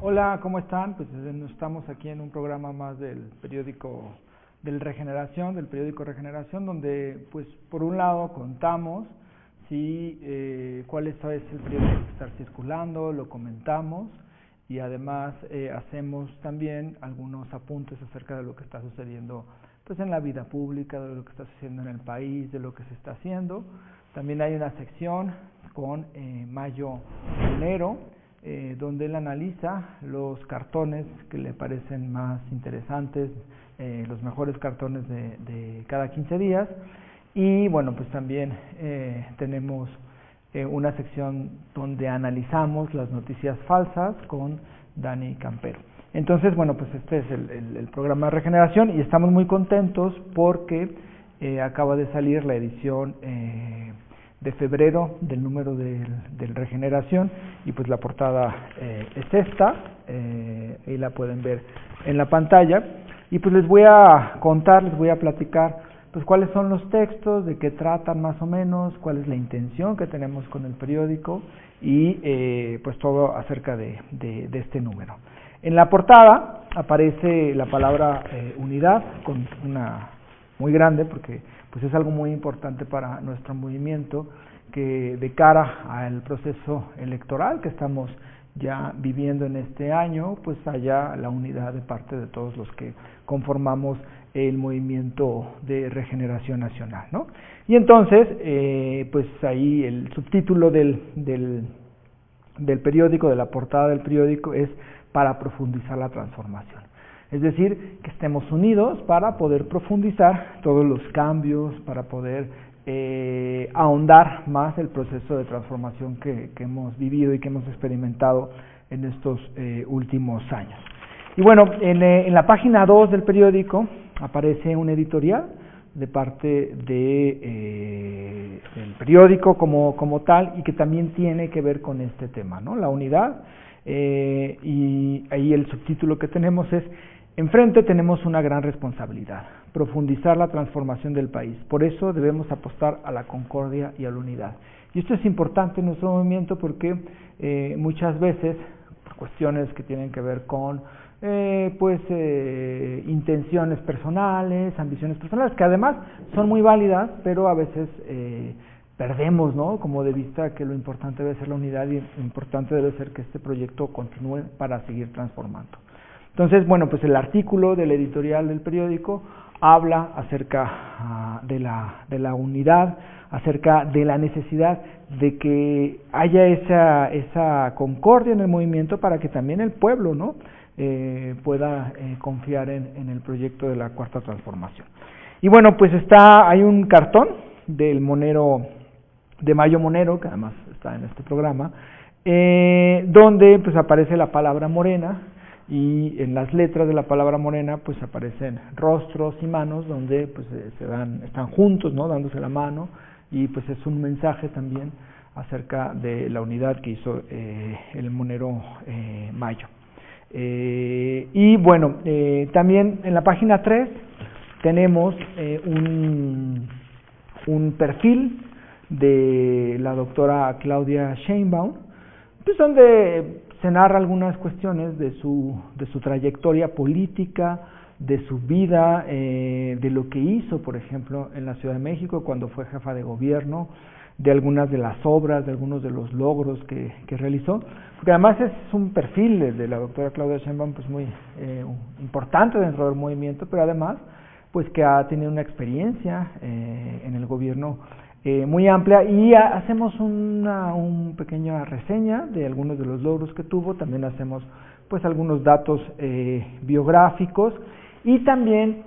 Hola, ¿cómo están? Pues estamos aquí en un programa más del periódico del periódico Regeneración, donde pues por un lado contamos cuál es el periódico que está circulando, lo comentamos y además hacemos también algunos apuntes acerca de lo que está sucediendo pues en la vida pública, de lo que está sucediendo en el país, de lo que se está haciendo. También hay una sección con Mayo Monero, donde él analiza los cartones que le parecen más interesantes, los mejores cartones de cada 15 días. Y bueno, pues también tenemos una sección donde analizamos las noticias falsas con Dani Campero. Entonces, bueno, pues este es el programa de Regeneración y estamos muy contentos porque acaba de salir la edición de febrero del número del Regeneración, y pues la portada es esta, ahí la pueden ver en la pantalla, y pues les voy a contar, les voy a platicar pues cuáles son los textos, de qué tratan más o menos, cuál es la intención que tenemos con el periódico y pues todo acerca de este número. En la portada aparece la palabra unidad con una muy grande, porque pues es algo muy importante para nuestro movimiento, que de cara al proceso electoral que estamos ya viviendo en este año, pues haya la unidad de parte de todos los que conformamos el movimiento de Regeneración Nacional, ¿no? Y entonces, pues ahí el subtítulo del periódico, de la portada del periódico, es para profundizar la transformación. Es decir, que estemos unidos para poder profundizar todos los cambios, para poder ahondar más el proceso de transformación que hemos vivido y que hemos experimentado en estos últimos años. Y bueno, en la página 2 del periódico aparece un editorial de parte del periódico como tal, y que también tiene que ver con este tema, ¿no? La unidad, y ahí el subtítulo que tenemos es: enfrente tenemos una gran responsabilidad, profundizar la transformación del país. Por eso debemos apostar a la concordia y a la unidad. Y esto es importante en nuestro movimiento porque muchas veces, por cuestiones que tienen que ver con intenciones personales, ambiciones personales, que además son muy válidas, pero a veces perdemos, ¿no?, como de vista que lo importante debe ser la unidad y lo importante debe ser que este proyecto continúe para seguir transformando. Entonces, bueno, pues el artículo del editorial del periódico habla acerca de la unidad, acerca de la necesidad de que haya esa concordia en el movimiento para que también el pueblo, ¿no?, pueda confiar en el proyecto de la Cuarta Transformación. Y bueno, pues hay un cartón del Monero, de Mayo Monero, que además está en este programa, donde pues aparece la palabra Morena, y en las letras de la palabra Morena pues aparecen rostros y manos donde pues están juntos, ¿no?, dándose la mano, y pues es un mensaje también acerca de la unidad que hizo el Monero Mayo. Y bueno, también en la página 3 tenemos un perfil de la doctora Claudia Sheinbaum, pues donde se narra algunas cuestiones de su trayectoria política, de su vida, de lo que hizo, por ejemplo, en la Ciudad de México cuando fue jefa de gobierno, de algunas de las obras, de algunos de los logros que realizó, porque además es un perfil de la doctora Claudia Sheinbaum pues muy importante dentro del movimiento, pero además pues que ha tenido una experiencia en el gobierno muy amplia, y hacemos una pequeña reseña de algunos de los logros que tuvo. También hacemos pues algunos datos biográficos, y también,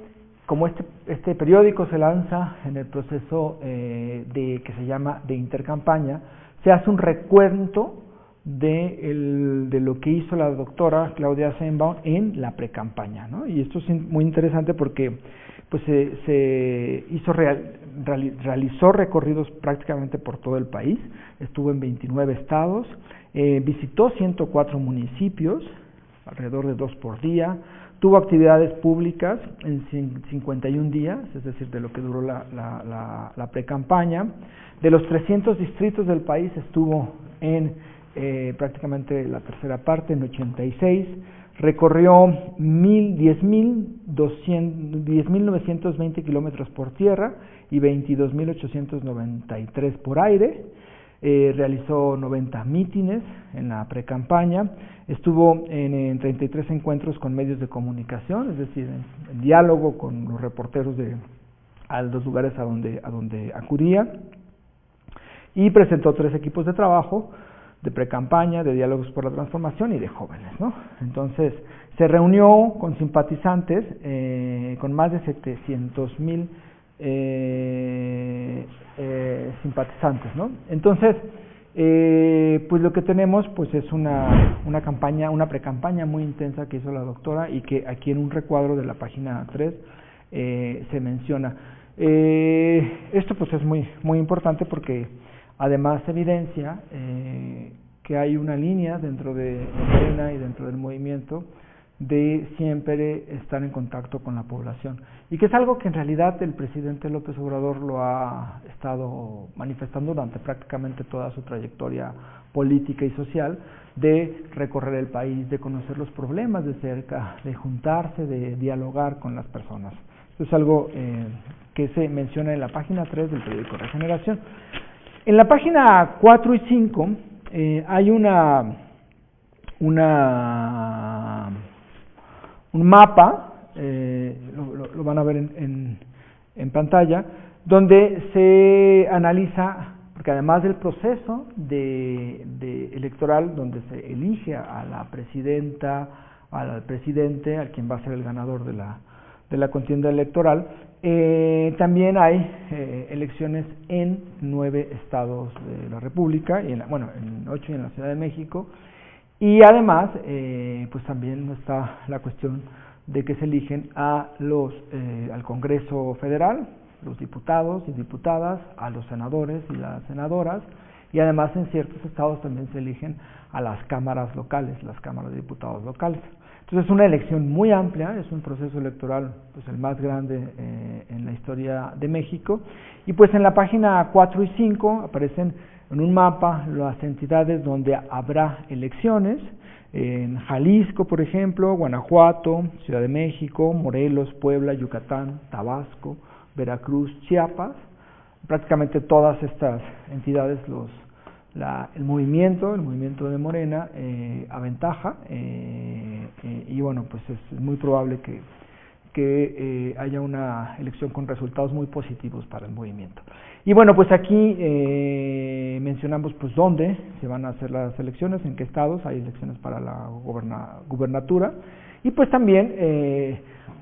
como este periódico se lanza en el proceso que se llama de intercampaña, se hace un recuento de lo que hizo la doctora Claudia Sheinbaum en la precampaña, ¿no? Y esto es muy interesante porque pues realizó recorridos prácticamente por todo el país, estuvo en 29 estados, visitó 104 municipios, alrededor de 2 por día, tuvo actividades públicas en 51 días, es decir, de lo que duró la precampaña. De los 300 distritos del país estuvo en prácticamente la tercera parte, en 86, recorrió 10.920 kilómetros por tierra y 22.893 por aire. Realizó 90 mítines en la precampaña, estuvo en 33 encuentros con medios de comunicación, es decir, en diálogo con los reporteros a los lugares a donde acudía, y presentó 3 equipos de trabajo, de precampaña, de diálogos por la transformación y de jóvenes, ¿no? Entonces, se reunió con simpatizantes, con más de 700,000 simpatizantes, ¿no? Entonces, pues lo que tenemos pues es una precampaña muy intensa que hizo la doctora y que aquí en un recuadro de la página 3 se menciona. Esto pues es muy importante porque además evidencia que hay una línea dentro de Morena y dentro del movimiento de siempre estar en contacto con la población, y que es algo que en realidad el presidente López Obrador lo ha estado manifestando durante prácticamente toda su trayectoria política y social, de recorrer el país, de conocer los problemas de cerca, de juntarse, de dialogar con las personas. Esto es algo que se menciona en la página 3 del periódico Regeneración. En la página 4 y 5 hay un mapa, lo van a ver en pantalla, donde se analiza, porque además del proceso electoral, donde se elige a la presidenta, al presidente, a quien va a ser el ganador de la contienda electoral, también hay elecciones en 9 estados de la República, y en 8 y en la Ciudad de México. Y además, pues también está la cuestión de que se eligen al Congreso Federal, los diputados y diputadas, a los senadores y las senadoras, y además en ciertos estados también se eligen a las cámaras locales, las cámaras de diputados locales. Entonces es una elección muy amplia, es un proceso electoral pues el más grande en la historia de México, y pues en la página 4 y 5 aparecen en un mapa las entidades donde habrá elecciones, en Jalisco, por ejemplo, Guanajuato, Ciudad de México, Morelos, Puebla, Yucatán, Tabasco, Veracruz, Chiapas. Prácticamente todas estas entidades el movimiento de Morena aventaja, y bueno, pues es muy probable que haya una elección con resultados muy positivos para el movimiento. Y bueno, pues aquí mencionamos pues dónde se van a hacer las elecciones, en qué estados hay elecciones para la gubernatura, y pues también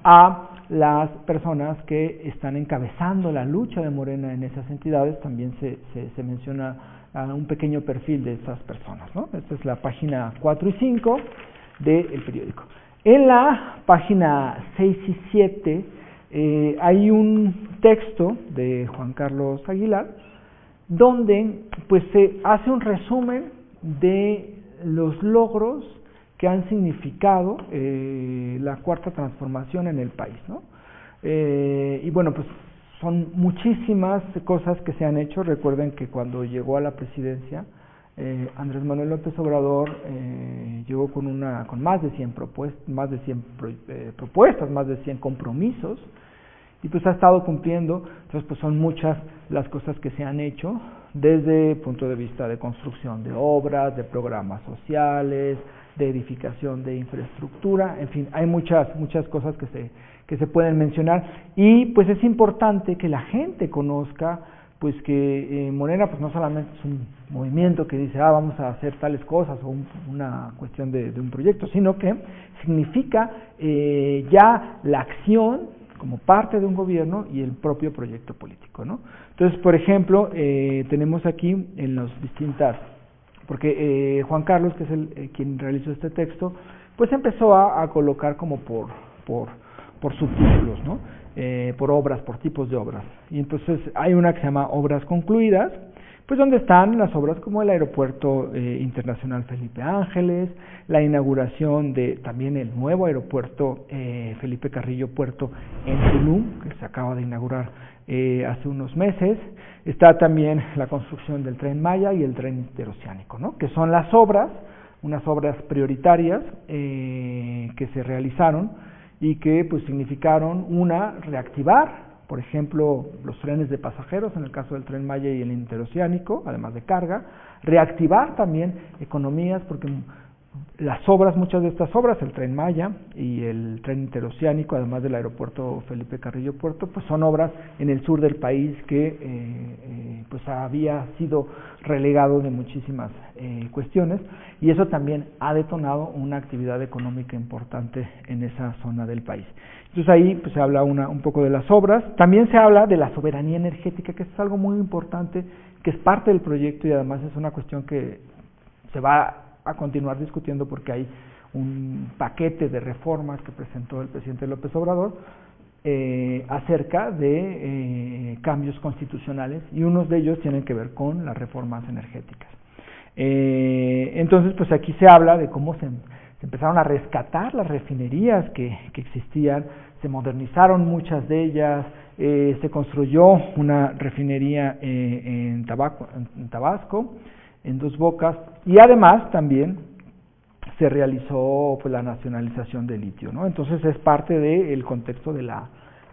a las personas que están encabezando la lucha de Morena en esas entidades, también se menciona un pequeño perfil de estas personas, ¿no? Esta es la página 4 y 5 del periódico. En la página 6 y 7 hay un texto de Juan Carlos Aguilar, donde pues se hace un resumen de los logros que han significado la cuarta transformación en el país, ¿no? Y bueno, pues son muchísimas cosas que se han hecho. Recuerden que cuando llegó a la presidencia, Andrés Manuel López Obrador llegó con más de 100 propuestas, más de 100 compromisos, y pues ha estado cumpliendo. Entonces pues son muchas las cosas que se han hecho desde el punto de vista de construcción de obras, de programas sociales, de edificación de infraestructura, en fin, hay muchas cosas que se pueden mencionar, y pues es importante que la gente conozca pues que Morena pues no solamente es un movimiento que dice vamos a hacer tales cosas o una cuestión de un proyecto, sino que significa ya la acción como parte de un gobierno y el propio proyecto político, ¿no? Entonces, por ejemplo, tenemos aquí en las distintas, porque Juan Carlos, que es quien realizó este texto, pues empezó a colocar como por subtítulos, ¿no? Por obras, por tipos de obras. Y entonces hay una que se llama Obras Concluidas, pues donde están las obras como el Aeropuerto Internacional Felipe Ángeles, la inauguración de también el nuevo aeropuerto Felipe Carrillo Puerto en Tulum, que se acaba de inaugurar hace unos meses. Está también la construcción del Tren Maya y el Tren Interoceánico, ¿no? Que son las obras, unas obras prioritarias que se realizaron y que pues significaron reactivar, por ejemplo, los trenes de pasajeros, en el caso del Tren Maya y el Interoceánico, además de carga, reactivar también economías, porque muchas de estas obras, el Tren Maya y el Tren Interoceánico, además del aeropuerto Felipe Carrillo Puerto, pues son obras en el sur del país que pues había sido relegado de muchísimas cuestiones, y eso también ha detonado una actividad económica importante en esa zona del país. Entonces ahí pues se habla un poco de las obras. También se habla de la soberanía energética, que es algo muy importante, que es parte del proyecto y además es una cuestión que se va a continuar discutiendo porque hay un paquete de reformas que presentó el presidente López Obrador acerca de cambios constitucionales, y unos de ellos tienen que ver con las reformas energéticas. Entonces, pues aquí se habla de cómo se empezaron a rescatar las refinerías que existían, se modernizaron muchas de ellas, se construyó una refinería en Tabasco, en Dos Bocas, y además también se realizó pues la nacionalización del litio, ¿no? Entonces es parte del contexto de la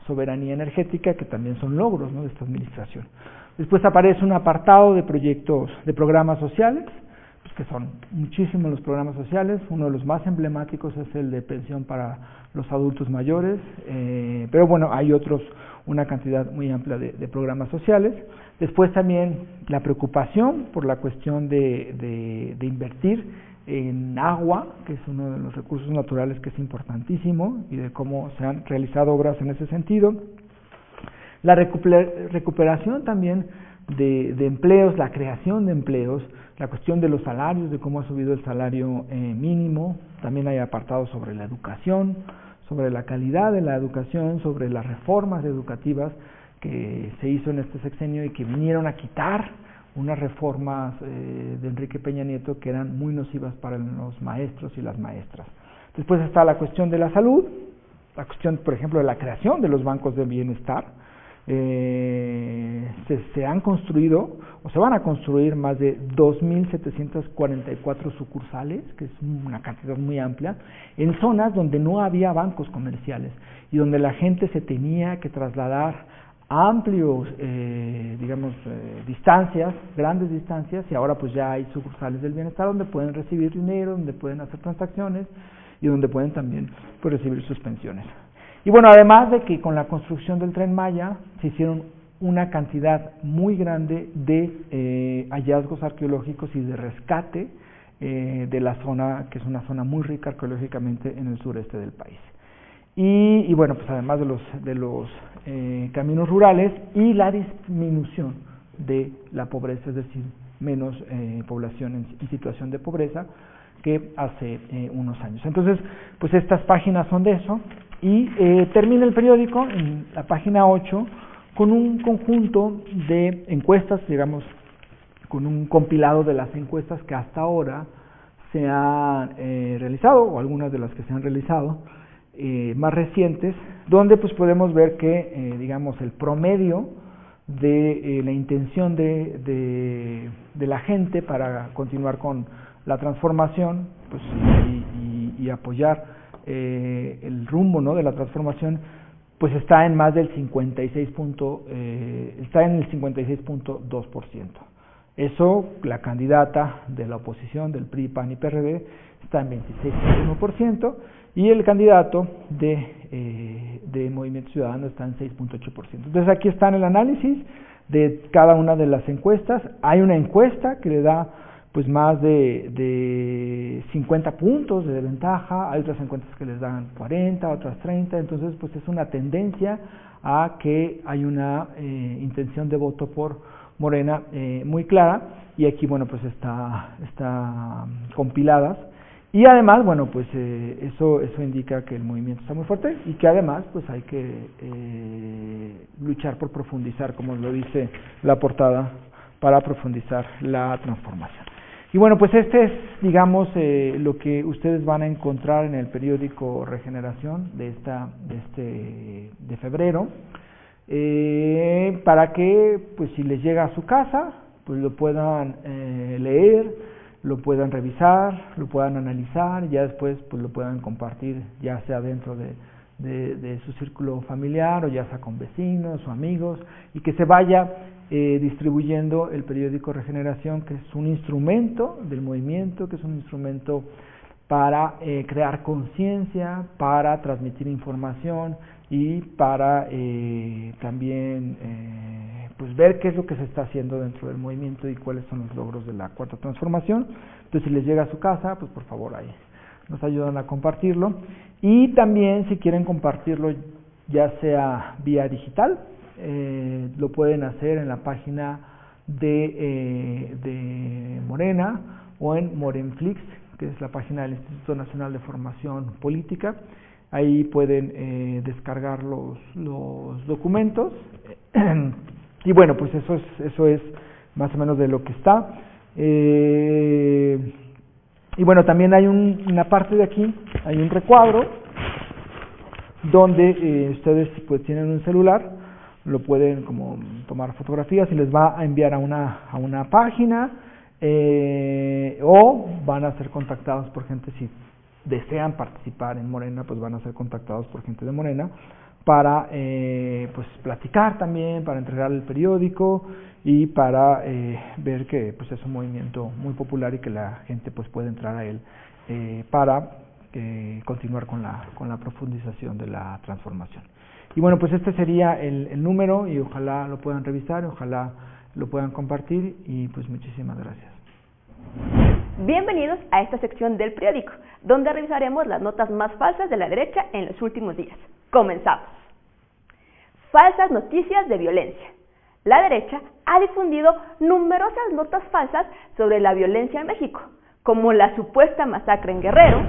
soberanía energética, que también son logros, ¿no?, de esta administración. Después aparece un apartado de proyectos, de programas sociales, pues que son muchísimos los programas sociales. Uno de los más emblemáticos es el de pensión para los adultos mayores, pero bueno, hay otros, una cantidad muy amplia de programas sociales. Después también la preocupación por la cuestión de invertir en agua, que es uno de los recursos naturales que es importantísimo, y de cómo se han realizado obras en ese sentido. La recuperación también de empleos, la creación de empleos, la cuestión de los salarios, de cómo ha subido el salario mínimo. También hay apartados sobre la educación, sobre la calidad de la educación, sobre las reformas educativas que se hizo en este sexenio y que vinieron a quitar unas reformas de Enrique Peña Nieto que eran muy nocivas para los maestros y las maestras. Después está la cuestión de la salud, la cuestión, por ejemplo, de la creación de los bancos de bienestar. Se han construido o se van a construir más de 2.744 sucursales, que es una cantidad muy amplia, en zonas donde no había bancos comerciales y donde la gente se tenía que trasladar amplios, distancias, grandes distancias, y ahora pues ya hay sucursales del bienestar donde pueden recibir dinero, donde pueden hacer transacciones y donde pueden también pues recibir sus pensiones. Y bueno, además de que con la construcción del Tren Maya se hicieron una cantidad muy grande de hallazgos arqueológicos y de rescate de la zona, que es una zona muy rica arqueológicamente en el sureste del país. Y bueno, pues además de los caminos rurales y la disminución de la pobreza, es decir, menos población en situación de pobreza que hace unos años. Entonces, pues estas páginas son de eso, y termina el periódico en la página 8 con un conjunto de encuestas, digamos, con un compilado de las encuestas que hasta ahora se han realizado, o algunas de las que se han realizado, más recientes, donde pues podemos ver que, digamos, el promedio de la intención de la gente para continuar con la transformación, pues, y apoyar el rumbo, ¿no?, de la transformación, pues está en más del 56.2%. Eso, la candidata de la oposición, del PRI, PAN y PRD, está en 26.1%, y el candidato de Movimiento Ciudadano está en 6.8%. Entonces aquí está el análisis de cada una de las encuestas. Hay una encuesta que le da pues más de 50 puntos de ventaja, hay otras encuestas que les dan 40, otras 30, entonces pues es una tendencia a que hay una intención de voto por Morena muy clara, y aquí bueno pues está compiladas, y además bueno pues eso indica que el movimiento está muy fuerte y que además pues hay que luchar por profundizar, como lo dice la portada, para profundizar la transformación. Y bueno, pues este es, digamos, lo que ustedes van a encontrar en el periódico Regeneración de febrero. para que pues si les llega a su casa pues lo puedan leer, lo puedan revisar, lo puedan analizar y ya después pues lo puedan compartir, ya sea dentro de su círculo familiar o ya sea con vecinos o amigos, y que se vaya distribuyendo el periódico Regeneración, que es un instrumento del movimiento, que es un instrumento para crear conciencia, para transmitir información y para también pues ver qué es lo que se está haciendo dentro del movimiento y cuáles son los logros de la Cuarta Transformación. Entonces, si les llega a su casa, pues por favor ahí nos ayudan a compartirlo. Y también si quieren compartirlo ya sea vía digital, lo pueden hacer en la página de Morena o en Morenflix, que es la página del Instituto Nacional de Formación Política. Ahí pueden descargar los documentos y bueno, pues eso es más o menos de lo que está. Y bueno, también hay una parte de aquí, hay un recuadro donde ustedes pues tienen un celular, lo pueden como tomar fotografías y les va a enviar a una página, o van a ser contactados por gente, si desean participar en Morena, pues van a ser contactados por gente de Morena para pues platicar también, para entregar el periódico y para ver que pues es un movimiento muy popular y que la gente pues puede entrar a él para continuar con la profundización de la transformación. Y bueno, pues este sería el número y ojalá lo puedan revisar, ojalá lo puedan compartir y pues muchísimas gracias. Bienvenidos a esta sección del periódico, donde revisaremos las notas más falsas de la derecha en los últimos días. Comenzamos. Falsas noticias de violencia. La derecha ha difundido numerosas notas falsas sobre la violencia en México, como la supuesta masacre en Guerrero,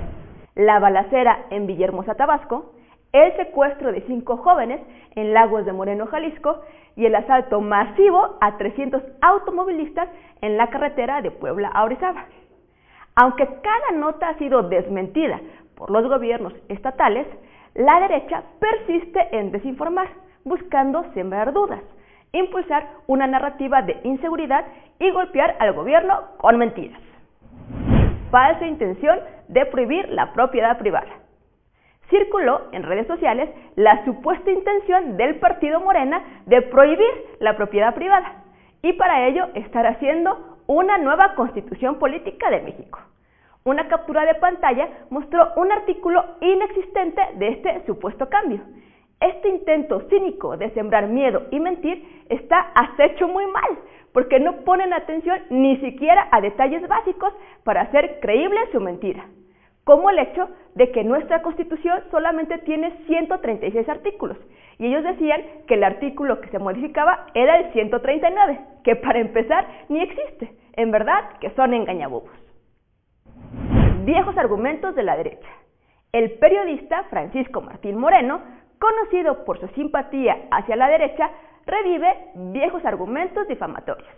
la balacera en Villahermosa, Tabasco, el secuestro de 5 jóvenes en Lagos de Moreno, Jalisco, y el asalto masivo a 300 automovilistas en la carretera de Puebla a Orizaba. Aunque cada nota ha sido desmentida por los gobiernos estatales, la derecha persiste en desinformar, buscando sembrar dudas, impulsar una narrativa de inseguridad y golpear al gobierno con mentiras. Falsa intención de prohibir la propiedad privada. Circuló en redes sociales la supuesta intención del partido Morena de prohibir la propiedad privada y para ello estar haciendo una nueva Constitución Política de México. Una captura de pantalla mostró un artículo inexistente de este supuesto cambio. Este intento cínico de sembrar miedo y mentir está acecho muy mal, porque no ponen atención ni siquiera a detalles básicos para hacer creíble su mentira, como el hecho de que nuestra Constitución solamente tiene 136 artículos, y ellos decían que el artículo que se modificaba era el 139, que para empezar ni existe. En verdad que son engañabobos. Viejos argumentos de la derecha. El periodista Francisco Martín Moreno, conocido por su simpatía hacia la derecha, revive viejos argumentos difamatorios.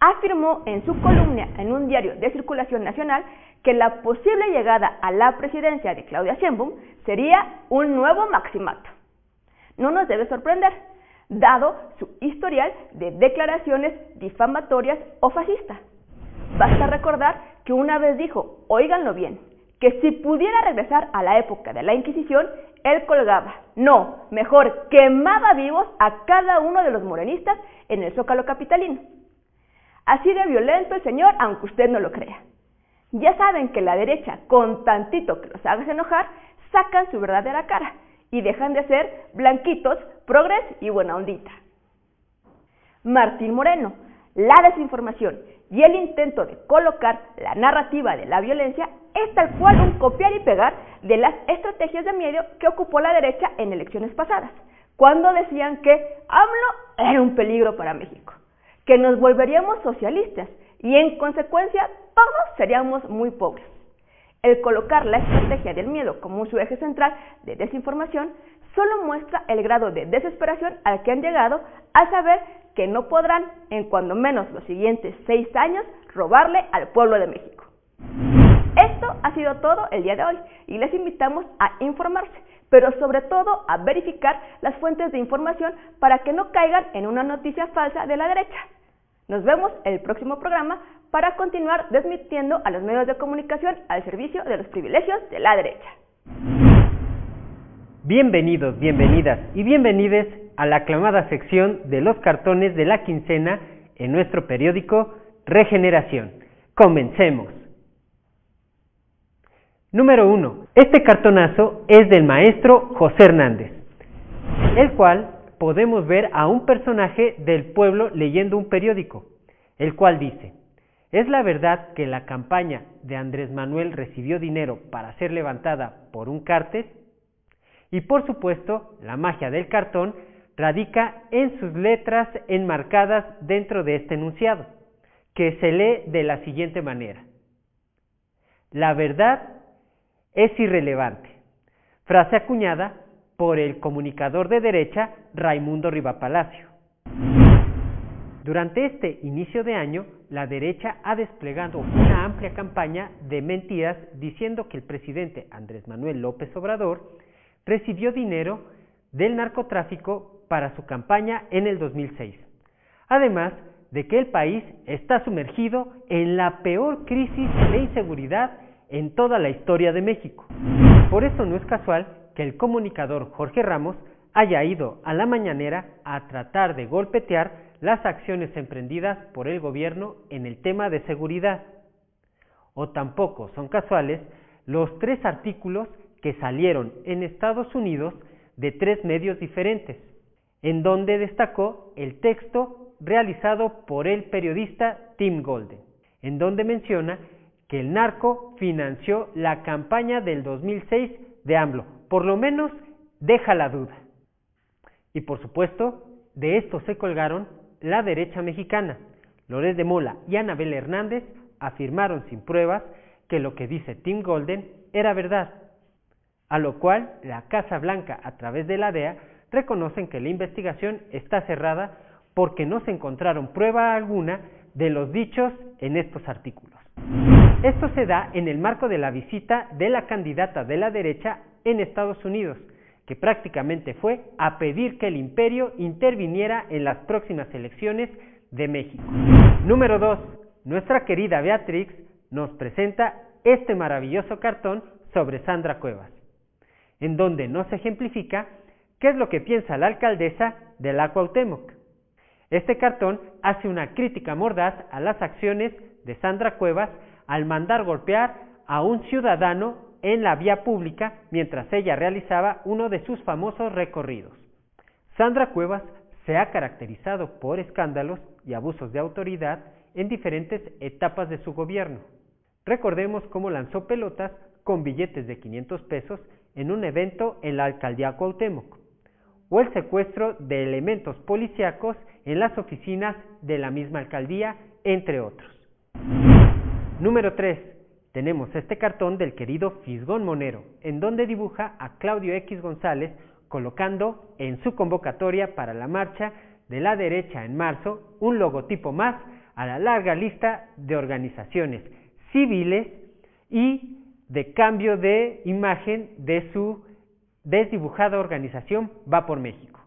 Afirmó en su columna en un diario de circulación nacional que la posible llegada a la presidencia de Claudia Sheinbaum sería un nuevo maximato. No nos debe sorprender, dado su historial de declaraciones difamatorias o fascistas. Basta recordar que una vez dijo, óiganlo bien, que si pudiera regresar a la época de la Inquisición, él colgaba, no, mejor quemaba vivos a cada uno de los morenistas en el Zócalo capitalino. Así de violento el señor, aunque usted no lo crea. Ya saben que la derecha, con tantito que los hagas enojar, sacan su verdadera cara y dejan de ser blanquitos, progres y buena ondita. Martín Moreno, la desinformación y el intento de colocar la narrativa de la violencia es tal cual un copiar y pegar de las estrategias de miedo que ocupó la derecha en elecciones pasadas, cuando decían que AMLO era un peligro para México, que nos volveríamos socialistas y en consecuencia todos seríamos muy pobres. El colocar la estrategia del miedo como su eje central de desinformación solo muestra el grado de desesperación al que han llegado al saber que no podrán, en cuando menos los siguientes 6 años, robarle al pueblo de México. Esto ha sido todo el día de hoy y les invitamos a informarse, pero sobre todo a verificar las fuentes de información para que no caigan en una noticia falsa de la derecha. Nos vemos el próximo programa para continuar desmintiendo a los medios de comunicación al servicio de los privilegios de la derecha. Bienvenidos, bienvenidas y bienvenides a la aclamada sección de los cartones de la quincena en nuestro periódico Regeneración. Comencemos. Número 1. Este cartonazo es del maestro José Hernández, el cual podemos ver a un personaje del pueblo leyendo un periódico, el cual dice: ¿es la verdad que la campaña de Andrés Manuel recibió dinero para ser levantada por un cártel? Y por supuesto, la magia del cartón radica en sus letras enmarcadas dentro de este enunciado, que se lee de la siguiente manera: la verdad es irrelevante. Frase acuñada por el comunicador de derecha Raimundo Rivapalacio. Durante este inicio de año, la derecha ha desplegado una amplia campaña de mentiras diciendo que el presidente Andrés Manuel López Obrador recibió dinero del narcotráfico para su campaña en el 2006. Además de que el país está sumergido en la peor crisis de inseguridad en toda la historia de México. Por eso no es casual que el comunicador Jorge Ramos haya ido a la mañanera a tratar de golpetear las acciones emprendidas por el gobierno en el tema de seguridad. O tampoco son casuales los 3 artículos que salieron en Estados Unidos de 3 medios diferentes, en donde destacó el texto realizado por el periodista Tim Golden, en donde menciona que el narco financió la campaña del 2006 de AMLO. Por lo menos deja la duda. Y por supuesto, de esto se colgaron la derecha mexicana. Loret de Mola y Anabel Hernández afirmaron sin pruebas que lo que dice Tim Golden era verdad, a lo cual la Casa Blanca, a través de la DEA, reconocen que la investigación está cerrada porque no se encontraron prueba alguna de los dichos en estos artículos. Esto se da en el marco de la visita de la candidata de la derecha en Estados Unidos, que prácticamente fue a pedir que el imperio interviniera en las próximas elecciones de México. Número 2. Nuestra querida Beatrix nos presenta este maravilloso cartón sobre Sandra Cuevas, en donde nos ejemplifica qué es lo que piensa la alcaldesa de la Cuauhtémoc. Este cartón hace una crítica mordaz a las acciones de Sandra Cuevas al mandar golpear a un ciudadano en la vía pública mientras ella realizaba uno de sus famosos recorridos. Sandra Cuevas se ha caracterizado por escándalos y abusos de autoridad en diferentes etapas de su gobierno. Recordemos cómo lanzó pelotas con billetes de 500 pesos en un evento en la alcaldía Cuauhtémoc, o el secuestro de elementos policíacos en las oficinas de la misma alcaldía, entre otros. Número 3. Tenemos este cartón del querido Fisgón Monero, en donde dibuja a Claudio X González colocando en su convocatoria para la marcha de la derecha en marzo un logotipo más a la larga lista de organizaciones civiles y de cambio de imagen de su desdibujada organización Va por México.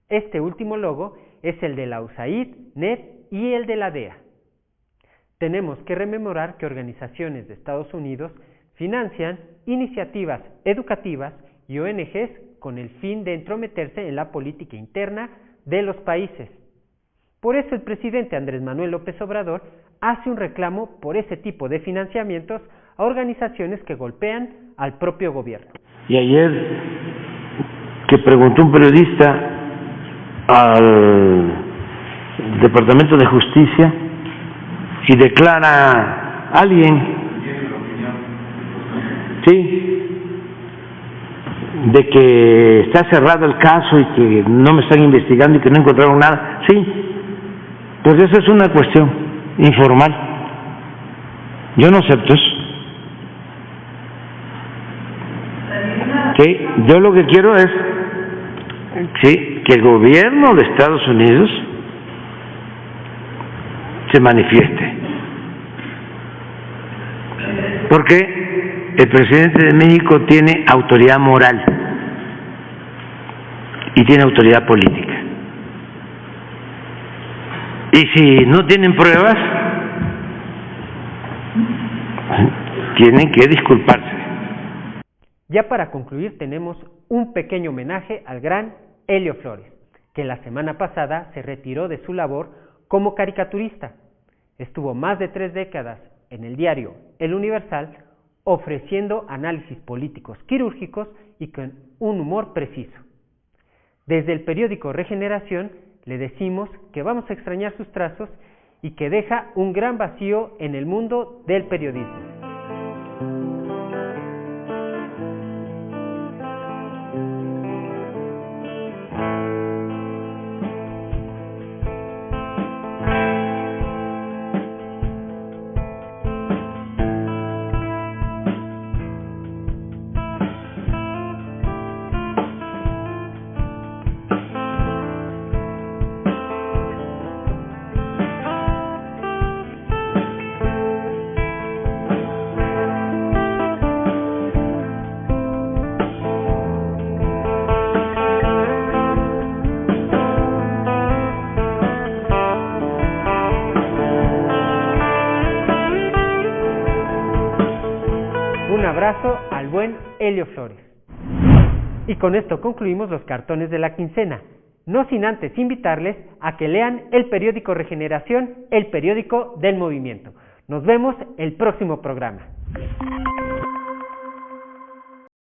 Este último logo es el de la USAID, NET y el de la DEA. Tenemos que rememorar que organizaciones de Estados Unidos financian iniciativas educativas y ONGs con el fin de entrometerse en la política interna de los países. Por eso el presidente Andrés Manuel López Obrador hace un reclamo por ese tipo de financiamientos a organizaciones que golpean al propio gobierno. Y ayer que preguntó un periodista al Departamento de Justicia y declara alguien, sí, de que está cerrado el caso y que no me están investigando y que no encontraron nada, sí, pues eso es una cuestión informal. Yo no acepto eso. Sí, yo lo que quiero es, sí, que el gobierno de Estados Unidos se manifieste, porque el presidente de México tiene autoridad moral y tiene autoridad política. Y si no tienen pruebas, tienen que disculparse. Ya para concluir, tenemos un pequeño homenaje al gran Helio Flores, que la semana pasada se retiró de su labor como caricaturista. Estuvo más de 3 décadas en el diario El Universal ofreciendo análisis políticos quirúrgicos y con un humor preciso. Desde el periódico Regeneración le decimos que vamos a extrañar sus trazos y que deja un gran vacío en el mundo del periodismo. Un abrazo al buen Helio Flores. Y con esto concluimos los cartones de la quincena, no sin antes invitarles a que lean el periódico Regeneración, el periódico del movimiento. Nos vemos el próximo programa.